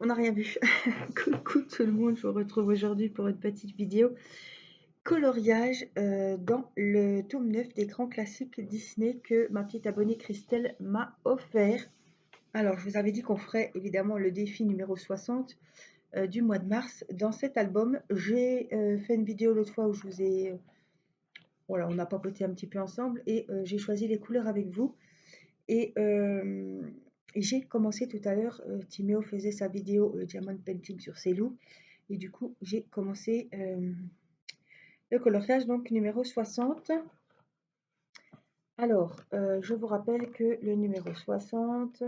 On n'a rien vu. Coucou tout le monde, je vous retrouve aujourd'hui pour une petite vidéo coloriage dans le tome 9 des grands classiques Disney que ma petite abonnée Christelle m'a offert. Alors, je vous avais dit qu'on ferait évidemment le défi numéro 60 du mois de mars. Dans cet album, j'ai fait une vidéo l'autre fois où je vous ai... voilà, on a papoté un petit peu ensemble et j'ai choisi les couleurs avec vous. Et j'ai commencé tout à l'heure, Timéo faisait sa vidéo Diamond Painting sur ses loups. Et du coup, j'ai commencé le coloriage, donc numéro 60. Alors, je vous rappelle que le numéro 60,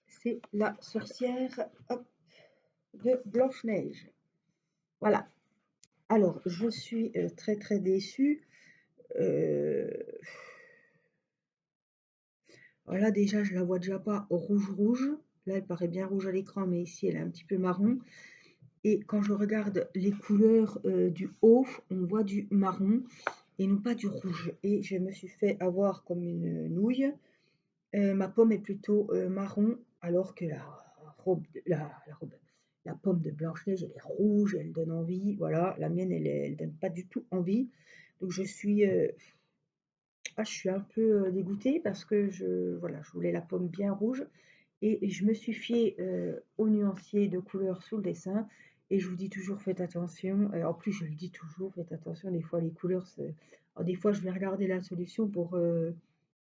c'est la sorcière hop, de Blanche-Neige. Voilà. Alors, je suis très très déçue. Voilà, déjà, je la vois déjà pas rouge. Là, elle paraît bien rouge à l'écran, mais ici, elle est un petit peu marron. Et quand je regarde les couleurs du haut, on voit du marron et non pas du rouge. Et je me suis fait avoir comme une nouille. Ma pomme est plutôt marron, alors que la pomme de Blanche-Neige, elle est rouge, elle donne envie. Voilà, la mienne, elle donne pas du tout envie. Donc je suis un peu dégoûtée parce que voilà, je voulais la pomme bien rouge. Et je me suis fiée au nuancier de couleurs sous le dessin. Et je vous dis toujours, faites attention. En plus, je le dis toujours, faites attention. Des fois, les couleurs, alors, des fois, je vais regarder la solution pour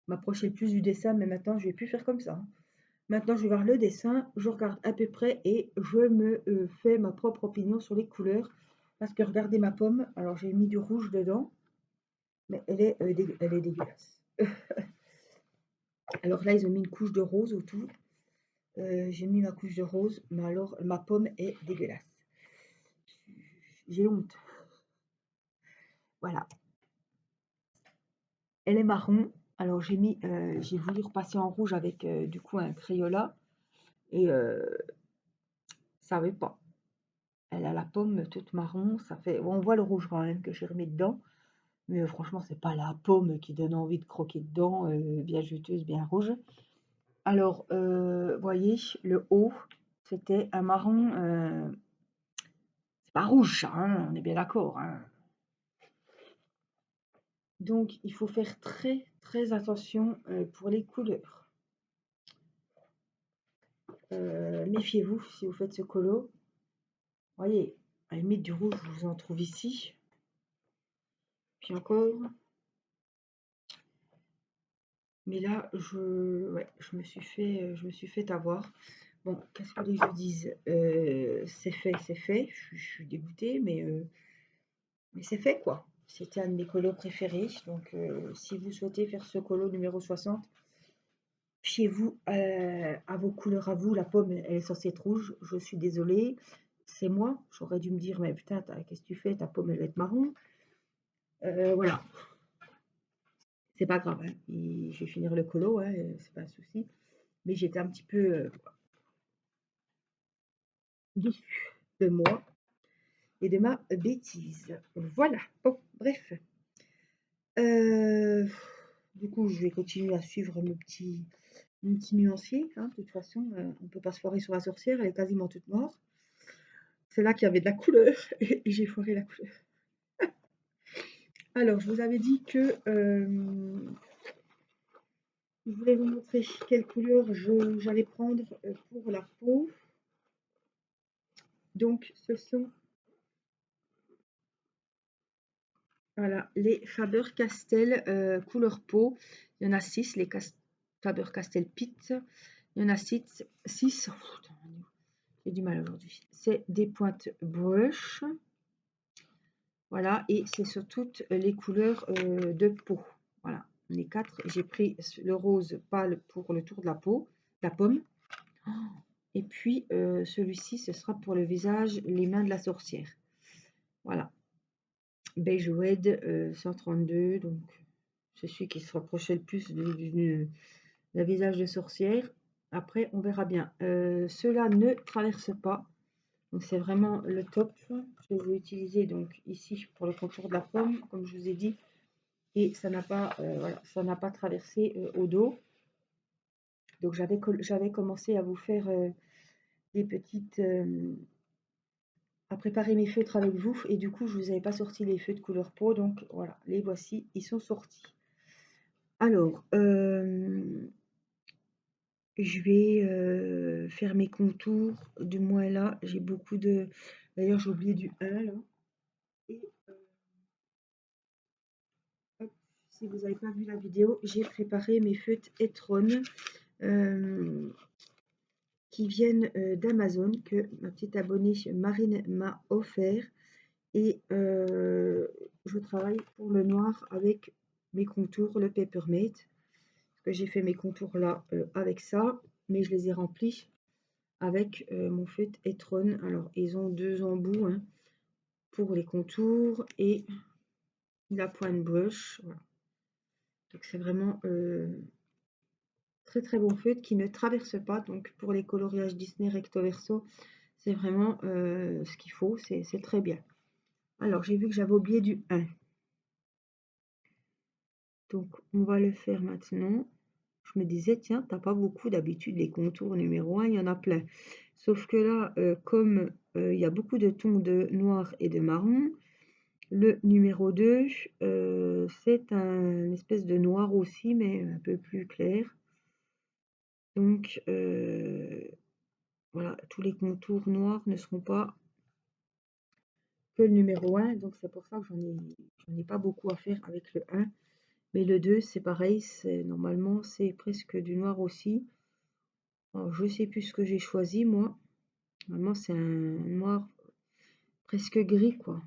m'approcher le plus du dessin. Mais maintenant, je vais plus faire comme ça, hein. Maintenant, je vais voir le dessin, je regarde à peu près et je me fais ma propre opinion sur les couleurs. Parce que regardez ma pomme. Alors, j'ai mis du rouge dedans, mais elle est dégueulasse. Alors là, ils ont mis une couche de rose autour. J'ai mis ma couche de rose, mais alors ma pomme est dégueulasse. J'ai honte. Voilà. Elle est marron. Alors j'ai voulu repasser en rouge avec du coup un Crayola et ça ne veut pas. Elle a la pomme toute marron. Ça fait, on voit le rouge quand même que j'ai remis dedans, mais franchement c'est pas la pomme qui donne envie de croquer dedans, bien juteuse, bien rouge. Alors voyez le haut, c'était un marron. C'est pas rouge, hein, on est bien d'accord, hein. Donc, il faut faire très très attention pour les couleurs. Méfiez-vous si vous faites ce colo. Voyez, à la limite du rouge, je vous en trouve ici. Puis encore. Mais là, je me suis fait avoir. Bon, qu'est-ce que les je dise, c'est fait, c'est fait. Je suis dégoûtée, mais c'est fait quoi. C'était un de mes colos préférés. Donc, si vous souhaitez faire ce colo numéro 60, fiez-vous à vos couleurs à vous. La pomme, elle est censée être rouge. Je suis désolée. C'est moi. J'aurais dû me dire, mais putain, qu'est-ce que tu fais? Ta pomme, elle va être marron. Voilà. C'est pas grave, hein. Je vais finir le colo, hein, c'est pas un souci. Mais j'étais un petit peu déçue de moi et de ma bêtise. Voilà. Bon, bref. Euh, du coup, je vais continuer à suivre mon petit nuancier, hein. De toute façon, on peut pas se foirer sur la sorcière, elle est quasiment toute morte. C'est là qu'il y avait de la couleur et j'ai foiré la couleur. Alors, je vous avais dit que je voulais vous montrer quelle couleur j'allais prendre pour la peau. Donc, ce sont voilà, les Faber-Castell couleur peau. Il y en a 6, les Faber-Castell Pit. Il y en a 6. J'ai du mal aujourd'hui. C'est des pointes brush. Voilà, et c'est sur toutes les couleurs de peau. Voilà, les 4. J'ai pris le rose pâle pour le tour de la peau, la pomme. Et puis celui-ci, ce sera pour le visage, les mains de la sorcière. Voilà. Beige Red 132, donc c'est celui qui se rapprochait le plus du visage de sorcière. Après, on verra bien. Ceux-là ne traversent pas. Donc c'est vraiment le top. Je vais utiliser donc ici pour le contour de la pomme, comme je vous ai dit. Et ça n'a pas, voilà, ça n'a pas traversé au dos. Donc j'avais commencé à vous faire des petites... à préparer mes feutres avec vous et du coup je vous avais pas sorti les feutres couleur peau, donc voilà, les voici, ils sont sortis. Alors, je vais faire mes contours, du moins là, j'ai beaucoup de... D'ailleurs j'ai oublié du 1 là. Et hop, si vous n'avez pas vu la vidéo, j'ai préparé mes feutres Etron qui viennent d'Amazon, que ma petite abonnée Marine m'a offert. Et je travaille pour le noir avec mes contours, le Papermate. Que j'ai fait mes contours là avec ça, mais je les ai remplis avec mon feutre Etron. Alors, ils ont deux embouts hein, pour les contours et la pointe brush. Voilà. Donc, c'est vraiment très très bon feutre qui ne traverse pas. Donc, pour les coloriages Disney recto verso, c'est vraiment ce qu'il faut. C'est très bien. Alors, j'ai vu que j'avais oublié du 1. Donc, on va le faire maintenant. Je me disais, tiens, t'as pas beaucoup d'habitude, les contours numéro 1, il y en a plein. Sauf que là, comme il y a beaucoup de tons de noir et de marron, le numéro 2, c'est un espèce de noir aussi, mais un peu plus clair. Donc, voilà, tous les contours noirs ne seront pas que le numéro 1. Donc, c'est pour ça que j'en ai pas beaucoup à faire avec le 1. Mais le 2, c'est pareil, normalement, c'est presque du noir aussi. Alors, je sais plus ce que j'ai choisi, moi. Normalement, c'est un noir presque gris, quoi.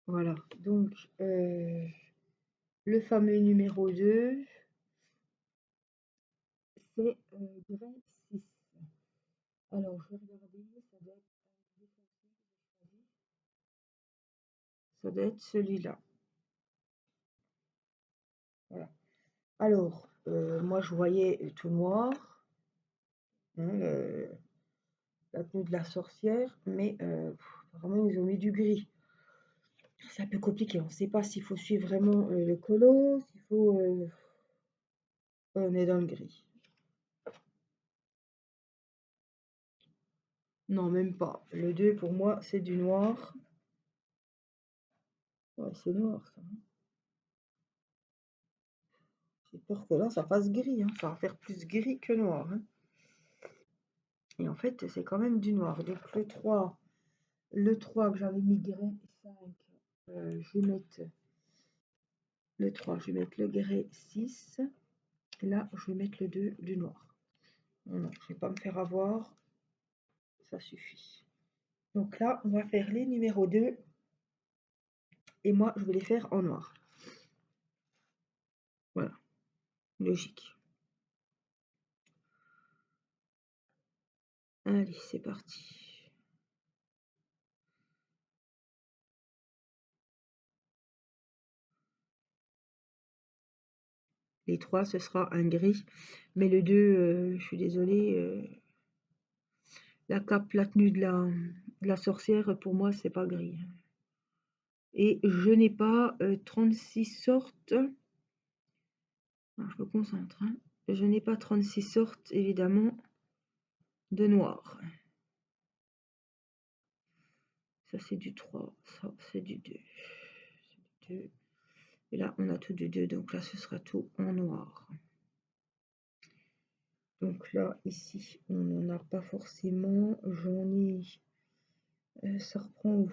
Voilà, donc le fameux numéro 2, c'est Grey 6. Alors, je vais regarder, ça doit être celui-là. Voilà. Alors, moi, je voyais tout noir, hein, la tenue de la sorcière, mais vraiment, ils ont mis du gris. C'est un peu compliqué, on ne sait pas s'il faut suivre vraiment le colo, s'il faut... on est dans le gris. Non, même pas. Le 2, pour moi, c'est du noir. Ouais, c'est noir, ça. J'ai peur que là, ça fasse gris, hein. Ça va faire plus gris que noir, hein. Et en fait, c'est quand même du noir. Donc le 3 que j'avais mis grès 5, je vais mettre le 3, je vais mettre le grès 6. Et là, je vais mettre le 2 du noir. Non, je vais pas me faire avoir. Ça suffit. Donc là, on va faire les numéros 2. Et moi, je vais les faire en noir. Voilà, logique. Allez, c'est parti. Les 3, ce sera un gris. Mais le 2, je suis désolée, la cape, la tenue de la sorcière, pour moi, c'est pas gris. Et je n'ai pas 36 sortes. Alors, je me concentre. Hein. Je n'ai pas 36 sortes, évidemment, de noir. Ça, c'est du 3. Ça, c'est du 2. Et là, on a tout du 2. Donc là, ce sera tout en noir. Donc là, ici, on n'en a pas forcément. J'en ai... ça reprend où?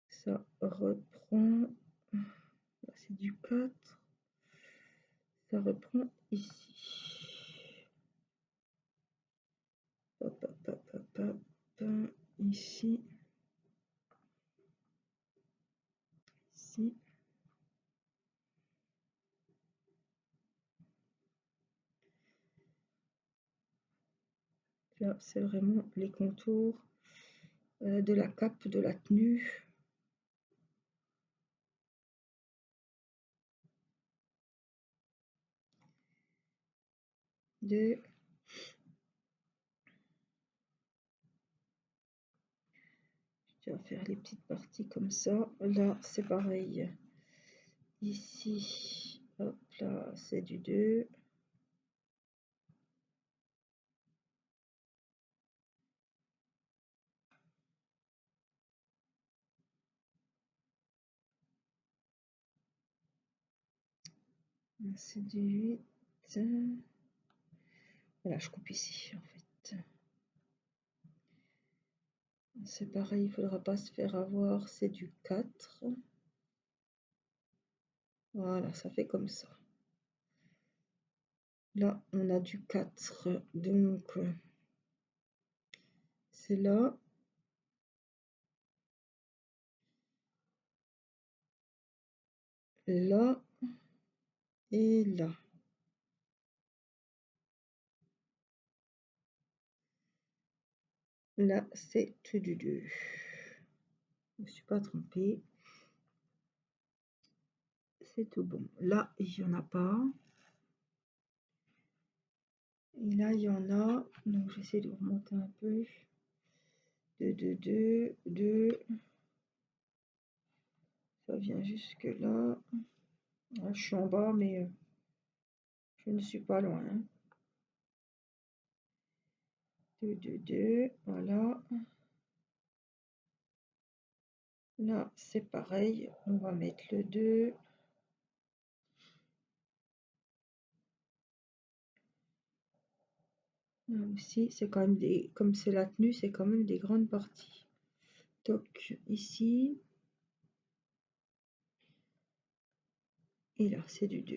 Ça reprend... C'est du 4. Ça reprend ici. Hop, hop, hop, hop, hop. Ici. Ici. Là, c'est vraiment les contours de la cape, de la tenue. De Tu vas faire les petites parties comme ça. Là, c'est pareil. Ici, hop là, c'est du 2. C'est du 8. Voilà, je coupe ici, en fait. C'est pareil, il ne faudra pas se faire avoir. C'est du 4. Voilà, ça fait comme ça. Là, on a du 4. Donc, c'est là. Là et là. Là, c'est tout du 2. Je ne me suis pas trompée. C'est tout bon. Là, il n'y en a pas. Et là, il y en a. Donc, j'essaie de remonter un peu. 2, 2, 2, 2. Ça vient jusque là. Là, je suis en bas, mais je ne suis pas loin. 2, 2, 2. Voilà. Là, c'est pareil. On va mettre le 2. Là aussi, c'est quand même des. Comme c'est la tenue, c'est quand même des grandes parties. Donc, ici. Et là, c'est du 2.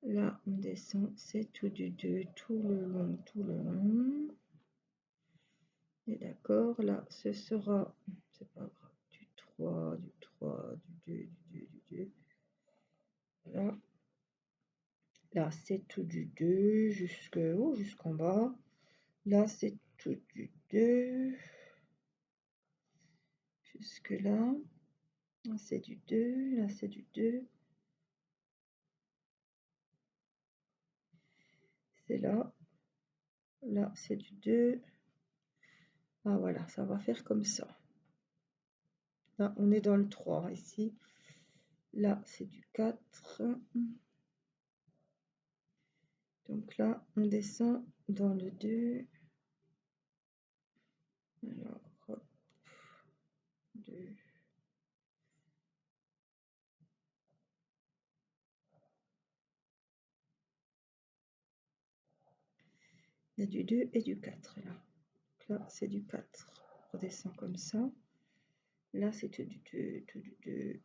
Là, on descend, c'est tout du 2, tout le long, tout le long. Et d'accord, là, ce sera, c'est pas grave, du 3, du 3, du 2, du 2, du 2. Là, là c'est tout du 2 jusqu'en bas. Là, c'est tout du 2 jusque là. Là, c'est du 2, là, c'est du 2. C'est là. Là, c'est du 2. Ah, voilà, ça va faire comme ça. Là, on est dans le 3 ici. Là, c'est du 4. Donc là, on descend dans le 2. Alors, hop, 2. Il y a du 2 et du 4 là. Donc là, c'est du 4. On redescend comme ça. Là, c'est tout du 2, tout du 2.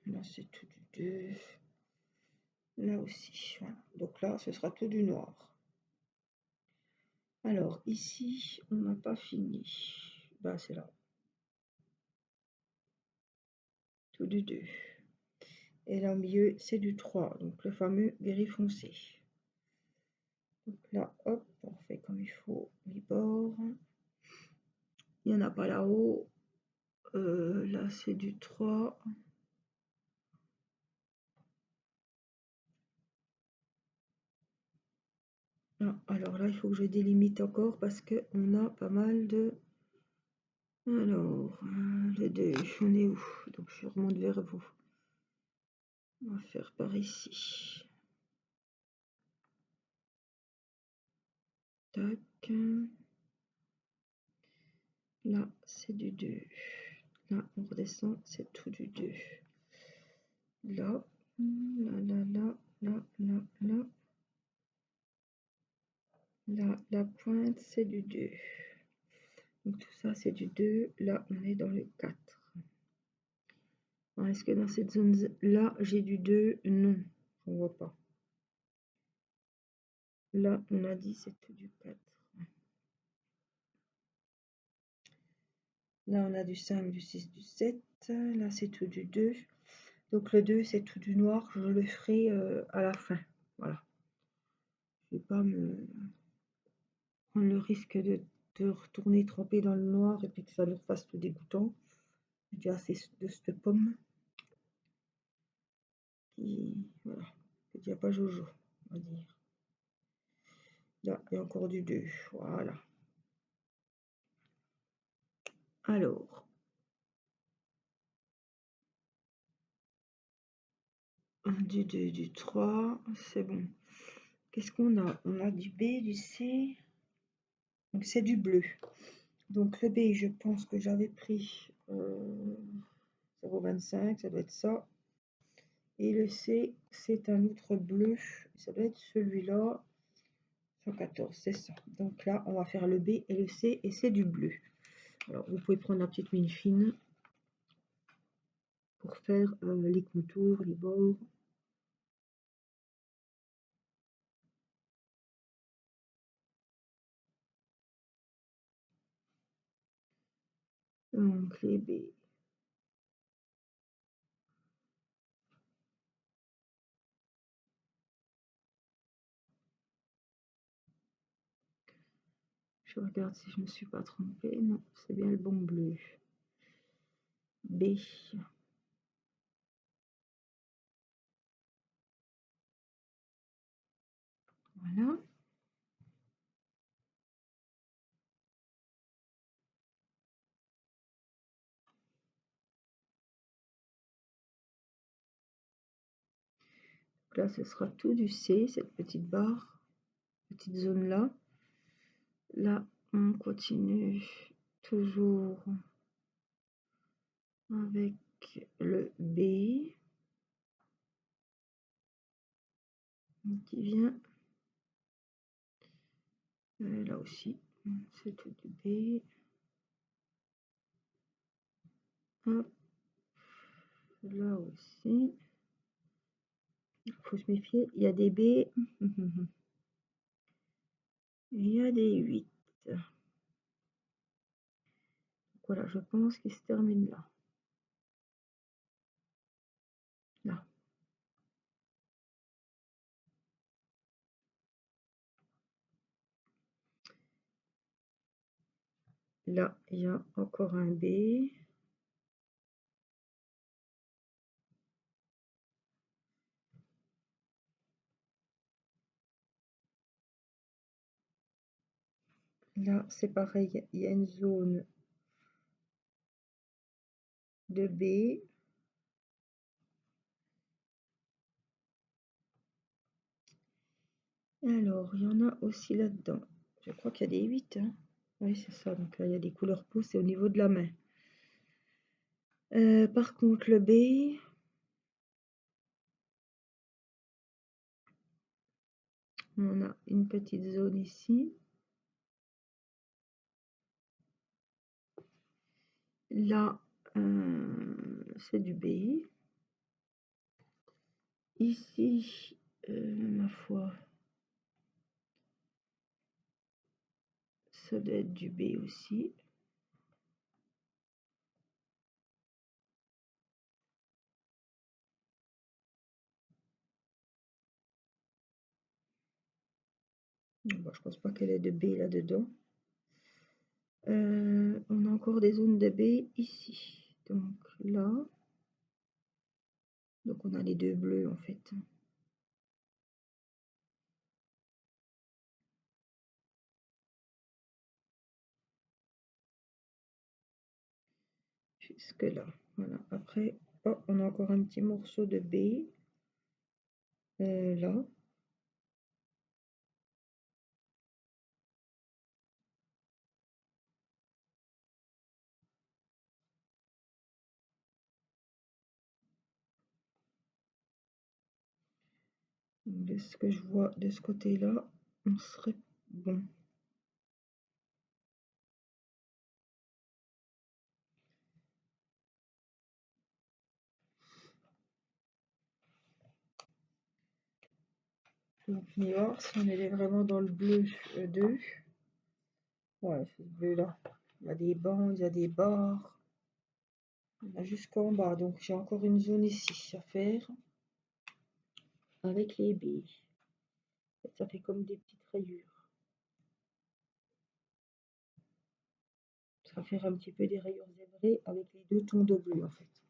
Là, c'est tout du 2. Là aussi. Voilà. Donc là, ce sera tout du noir. Alors, ici, on n'a pas fini. Bah, c'est là. Tout du 2. Et là, au milieu, c'est du 3. Donc, le fameux gris foncé. Donc là, hop, on fait comme il faut les bords. Il n'y en a pas là-haut. Là, c'est du 3. Ah, alors là, il faut que je délimite encore parce qu'on a pas mal de... Alors, le 2, on est où? Donc, je remonte vers vous. On va faire par ici. Tac. Là, c'est du 2. Là, on redescend, c'est tout du 2. Là, là, là, là, là, là, là. Là, la pointe, c'est du 2. Donc, tout ça, c'est du 2. Là, on est dans le 4. Est-ce que dans cette zone-là, j'ai du 2? Non, on ne voit pas. Là, on a dit c'est tout du 4. Là, on a du 5, du 6, du 7. Là, c'est tout du 2. Donc, le 2, c'est tout du noir. Je le ferai à la fin. Voilà. Je ne vais pas me prendre le risque de retourner tremper dans le noir et puis que ça nous fasse tout dégoûtant. J'ai déjà assez de cette pomme qui, voilà, il n'y a pas Jojo, on va dire. Là, il y a encore du 2. Voilà. Alors, 1, du 2, du 3, c'est bon. Qu'est-ce qu'on a? On a du B, du C, donc c'est du bleu. Donc le B, je pense que j'avais pris 0,25, ça doit être ça. Et le C, c'est un autre bleu, ça doit être celui-là, 114, c'est ça. Donc là, on va faire le B et le C, et c'est du bleu. Alors, vous pouvez prendre la petite mine fine pour faire les contours, les bords. Donc les B. Je regarde si je ne me suis pas trompée. Non, c'est bien le bon bleu. B. Voilà. Donc là, ce sera tout du C, cette petite barre, petite zone là. Là, on continue toujours avec le B qui vient là aussi. C'est tout du B. Hop, là aussi. Il faut se méfier. Il y a des B. Il y a des 8. Voilà, je pense qu'il se termine là. Là. Là, il y a encore un B. Là, c'est pareil, il y a une zone de B. Alors, il y en a aussi là-dedans. Je crois qu'il y a des 8. Hein. Oui, c'est ça. Donc là, il y a des couleurs pouces, c'est au niveau de la main. Par contre, le B, on a une petite zone ici. Là, c'est du B. Ici, ma foi, ça doit être du B aussi. Bon, je pense pas qu'elle ait de B là-dedans. On a encore des zones de B ici. Donc là. Donc on a les deux bleus en fait. Jusque là. Voilà. Après, oh, on a encore un petit morceau de B. Là. De ce que je vois de ce côté-là, on serait bon. Donc on y va, si on est vraiment dans le bleu 2. Ouais, c'est ce bleu-là. Il y a des bandes, il y a des barres. On a jusqu'en bas. Donc j'ai encore une zone ici à faire. Avec les B. Ça fait comme des petites rayures. Ça va faire un petit peu des rayures zébrées avec les deux tons de bleu en fait.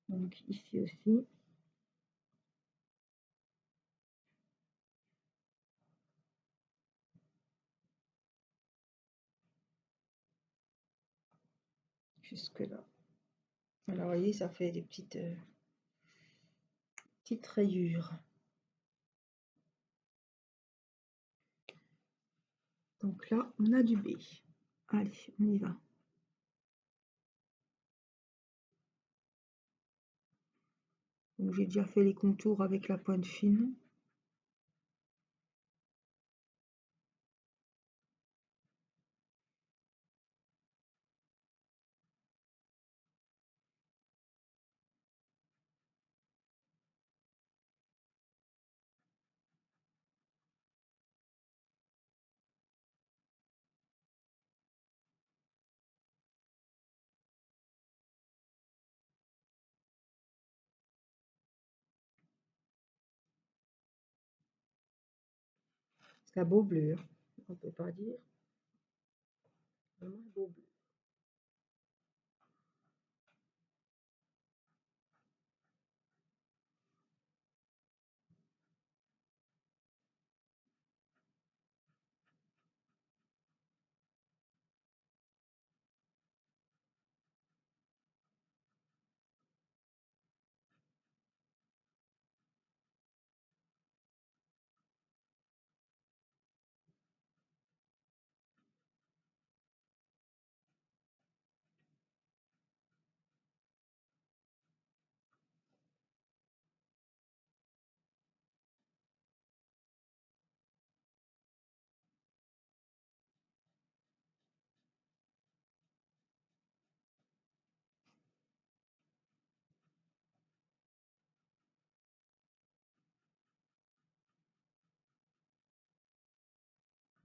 Donc ici aussi. jusque là. Alors, vous voyez, ça fait des petites rayures. Donc là, on a du B. Allez, on y va. Donc j'ai déjà fait les contours avec la pointe fine. C'est un beau bleu, hein. On peut pas dire. Vraiment un beau bleu.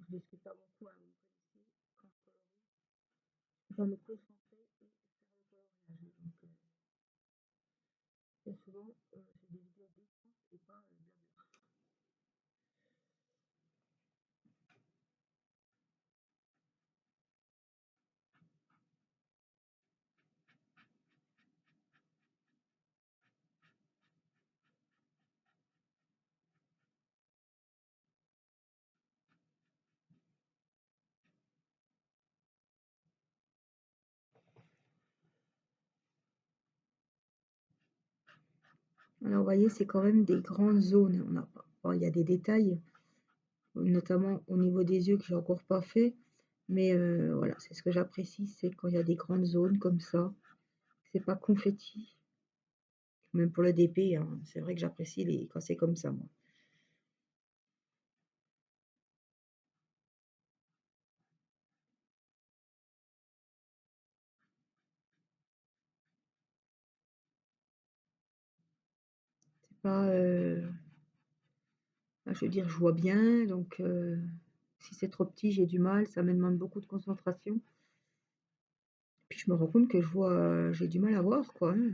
Je discute pas beaucoup, hein, vous me connaissez, quand je colorie. Je dois me concentrer et faire le coloriage. Donc, bien souvent, c'est des vidéos d'échange et pas blabla. Alors, vous voyez, c'est quand même des grandes zones. Bon, il y a des détails, notamment au niveau des yeux que j'ai encore pas fait. Mais voilà, c'est ce que j'apprécie, c'est quand il y a des grandes zones comme ça. C'est pas confetti. Même pour le DP, hein, c'est vrai que j'apprécie quand c'est comme ça, moi. C'est pas, je veux dire, je vois bien, donc si c'est trop petit, j'ai du mal, ça me demande beaucoup de concentration. Puis je me rends compte que j'ai du mal à voir, quoi, hein.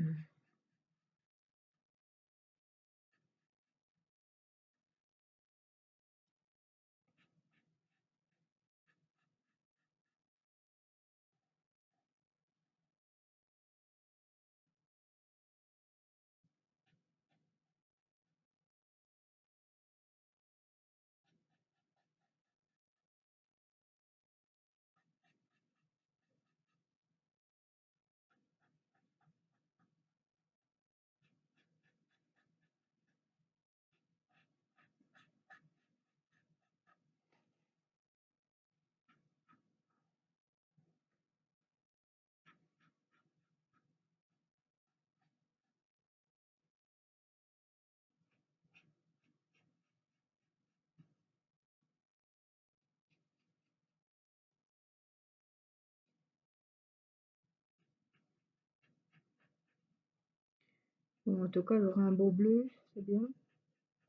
Bon, en tout cas, j'aurai un beau bleu, c'est bien.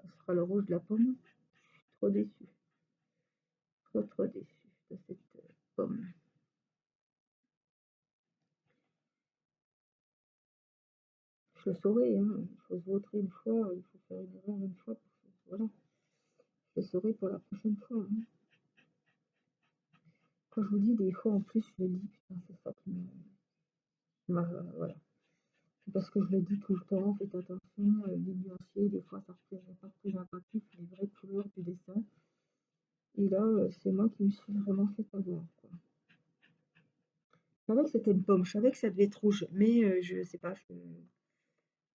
Ça sera le rouge de la pomme. Trop déçu. Trop, trop déçu de cette pomme. Je le saurai, hein. Il faut se vautrer une fois, il faut faire une erreur une fois. Voilà, je le saurai pour la prochaine fois, hein. Quand je vous dis des fois en plus, je le dis, putain, c'est ça qui voilà. C'est parce que je le dis tout le temps, faites attention, les nuanciers, des fois ça représente pas représentatif les vraies couleurs du dessin. Et là, c'est moi qui me suis vraiment fait avoir, quoi. Je savais que c'était une pomme, je savais que ça devait être rouge, mais je sais pas, je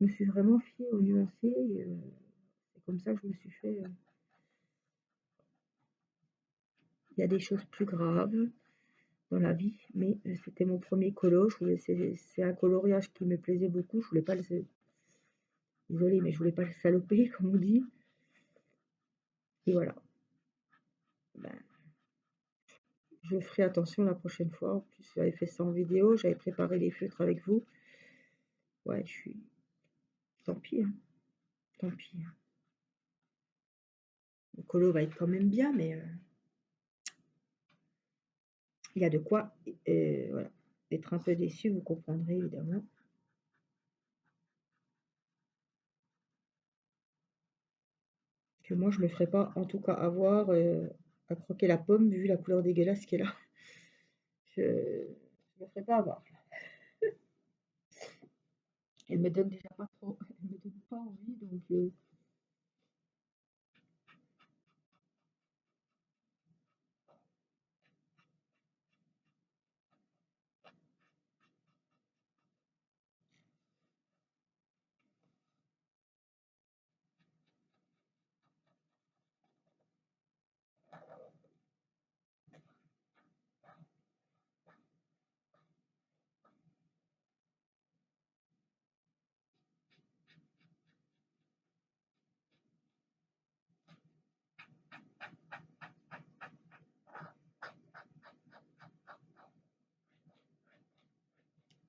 me suis vraiment fiée au nuancé. C'est comme ça que je me suis fait. Il y a des choses plus graves dans la vie, mais c'était mon premier colo. C'est un coloriage qui me plaisait beaucoup. Je voulais pas le, désolée, mais je voulais pas le saloper, comme on dit. Et voilà. Ben, je ferai attention la prochaine fois. En plus, j'avais fait ça en vidéo, j'avais préparé les feutres avec vous. Ouais, je suis. Tant pis, hein, tant pis, hein. Le colo va être quand même bien, mais il y a de quoi voilà, être un peu déçu, vous comprendrez évidemment. Que moi, je me ferais pas, en tout cas, avoir à croquer la pomme, vu la couleur dégueulasse qu'elle a. Je ne me ferais pas avoir. Elle me donne déjà pas trop, elle me donne pas envie, donc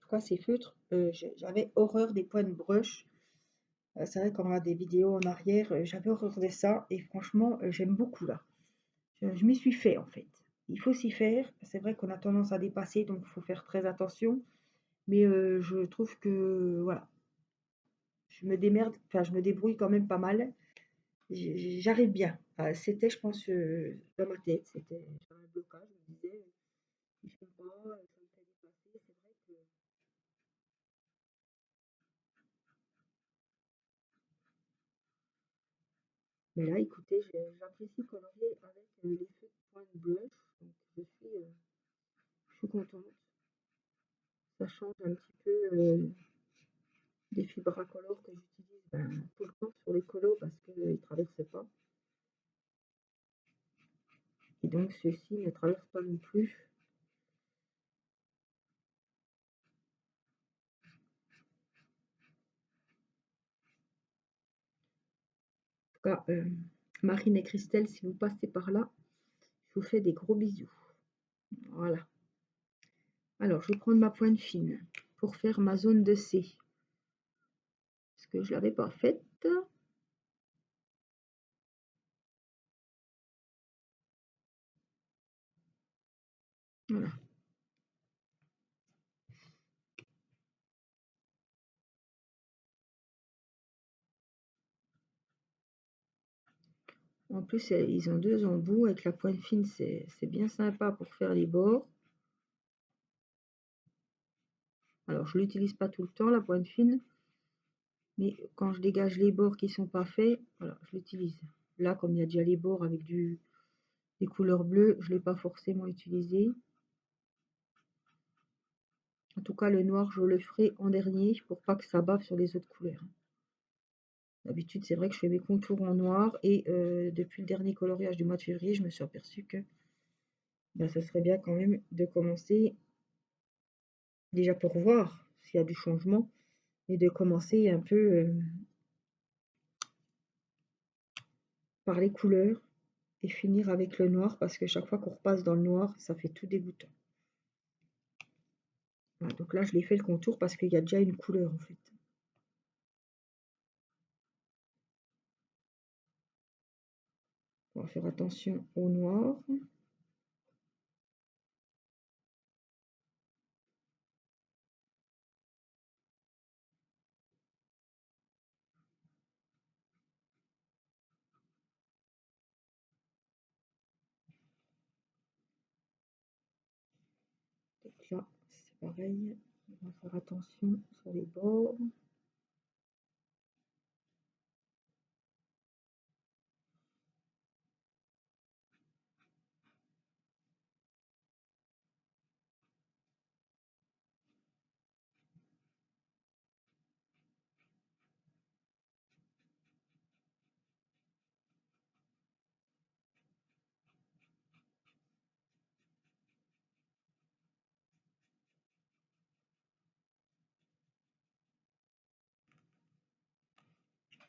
en tout cas, ces feutres, j'avais horreur des points de brush. C'est vrai qu'on a des vidéos en arrière, j'avais horreur de ça, et franchement, j'aime beaucoup là. Je m'y suis fait en fait. Il faut s'y faire. C'est vrai qu'on a tendance à dépasser, donc il faut faire très attention. Mais je trouve que voilà, je me démerde, enfin je me débrouille quand même pas mal. J'arrive bien. Enfin, c'était, je pense, dans ma tête, j'avais un blocage. Je me disais, je fais pas, ça me fait dépasser. C'est vrai que. Mais là, écoutez, j'apprécie colorier avec les feux de pointe blush. Donc je suis contente. Ça change un petit peu des fibres incolores que j'utilise ben, tout le temps sur les colos parce qu'ils ne traversent pas. Et donc ceux-ci ne traversent pas non plus. En tout cas, Marine et Christelle, si vous passez par là, je vous fais des gros bisous. Voilà. Alors, je vais prendre ma pointe fine pour faire ma zone de C. Parce que je ne l'avais pas faite. Voilà. En plus, ils ont deux embouts avec la pointe fine, c'est bien sympa pour faire les bords. Alors, je ne l'utilise pas tout le temps, la pointe fine, mais quand je dégage les bords qui ne sont pas faits, voilà, je l'utilise. Là, comme il y a déjà les bords avec des couleurs bleues, je ne l'ai pas forcément utilisé. En tout cas, le noir, je le ferai en dernier pour pas que ça bave sur les autres couleurs. D'habitude, c'est vrai que je fais mes contours en noir et depuis le dernier coloriage du mois de février, je me suis aperçue que ben, ça serait bien quand même de commencer, déjà pour voir s'il y a du changement, et de commencer un peu par les couleurs et finir avec le noir parce que chaque fois qu'on repasse dans le noir, ça fait tout dégoûtant. Voilà, donc là, je l'ai fait le contour parce qu'il y a déjà une couleur en fait. On va faire attention au noir. Donc là, c'est pareil. On va faire attention sur les bords.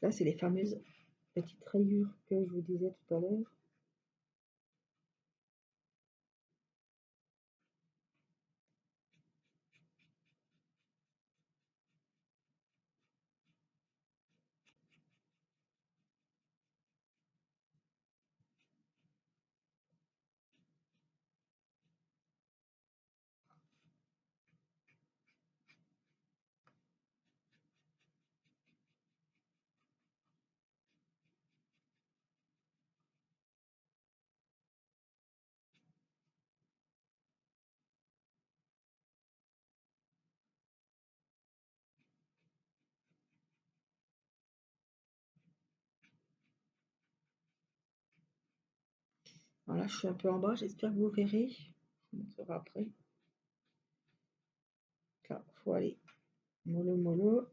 Là, c'est les fameuses petites rayures que je vous disais tout à l'heure. Voilà, je suis un peu en bas, j'espère que vous verrez. Je vous montrerai après. Là, il faut aller mollo mollo.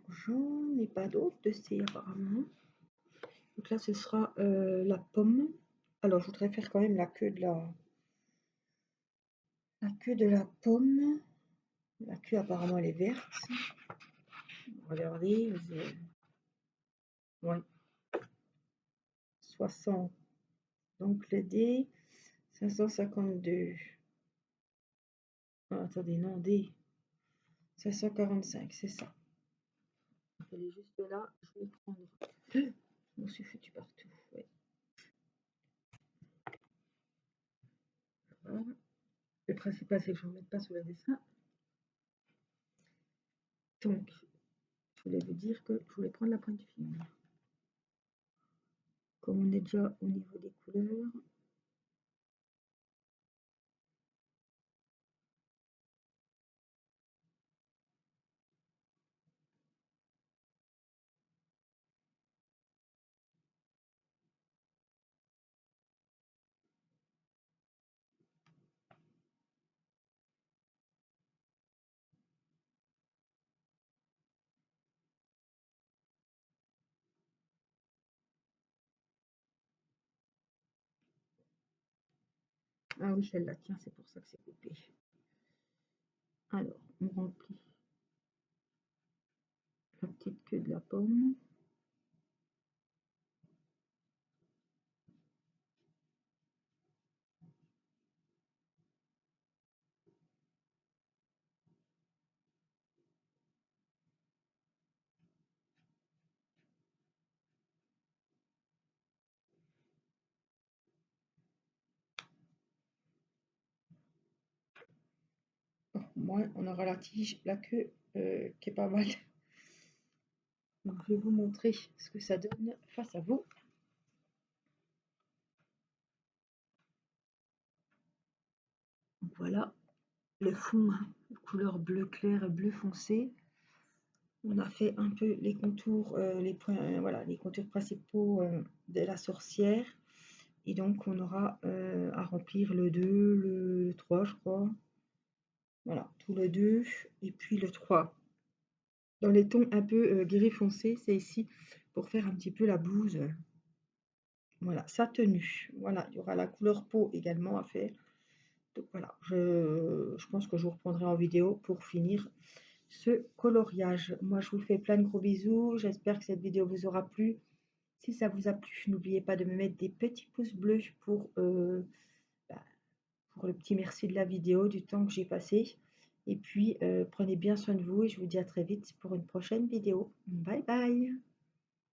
J'en ai pas d'autres de ces apparemment. Donc là, ce sera la pomme. Alors, je voudrais faire quand même la queue de la pomme. La queue, apparemment, elle est verte. Regardez, ouais, 60. Donc, le D, 552. Ah, attendez, non, D, 545, c'est ça. Elle est juste là. Je vais prendre. Je me suis foutu partout. Ouais. Voilà. Le principal, c'est que je ne me mette pas sur le dessin. Donc, je voulais vous dire que je voulais prendre la pointe fine. Comme on est déjà au niveau des couleurs, ah oui, celle-là, tiens, c'est pour ça que c'est coupé. Alors, on remplit la petite queue de la pomme. Au moins, on aura la tige, la queue qui est pas mal. Donc, je vais vous montrer ce que ça donne face à vous. Donc, voilà le fond, hein, couleur bleu clair et bleu foncé. On a fait un peu les contours, les points, voilà, les contours principaux de la sorcière. Et donc, on aura à remplir le 2, le 3, je crois. Voilà, tout le 2 et puis le 3. Dans les tons un peu gris foncé, c'est ici pour faire un petit peu la blouse. Voilà, sa tenue. Voilà, il y aura la couleur peau également à faire. Donc voilà, je pense que je vous reprendrai en vidéo pour finir ce coloriage. Moi, je vous fais plein de gros bisous. J'espère que cette vidéo vous aura plu. Si ça vous a plu, n'oubliez pas de me mettre des petits pouces bleus bah, pour le petit merci de la vidéo, du temps que j'ai passé. Et puis, prenez bien soin de vous et je vous dis à très vite pour une prochaine vidéo. Bye bye!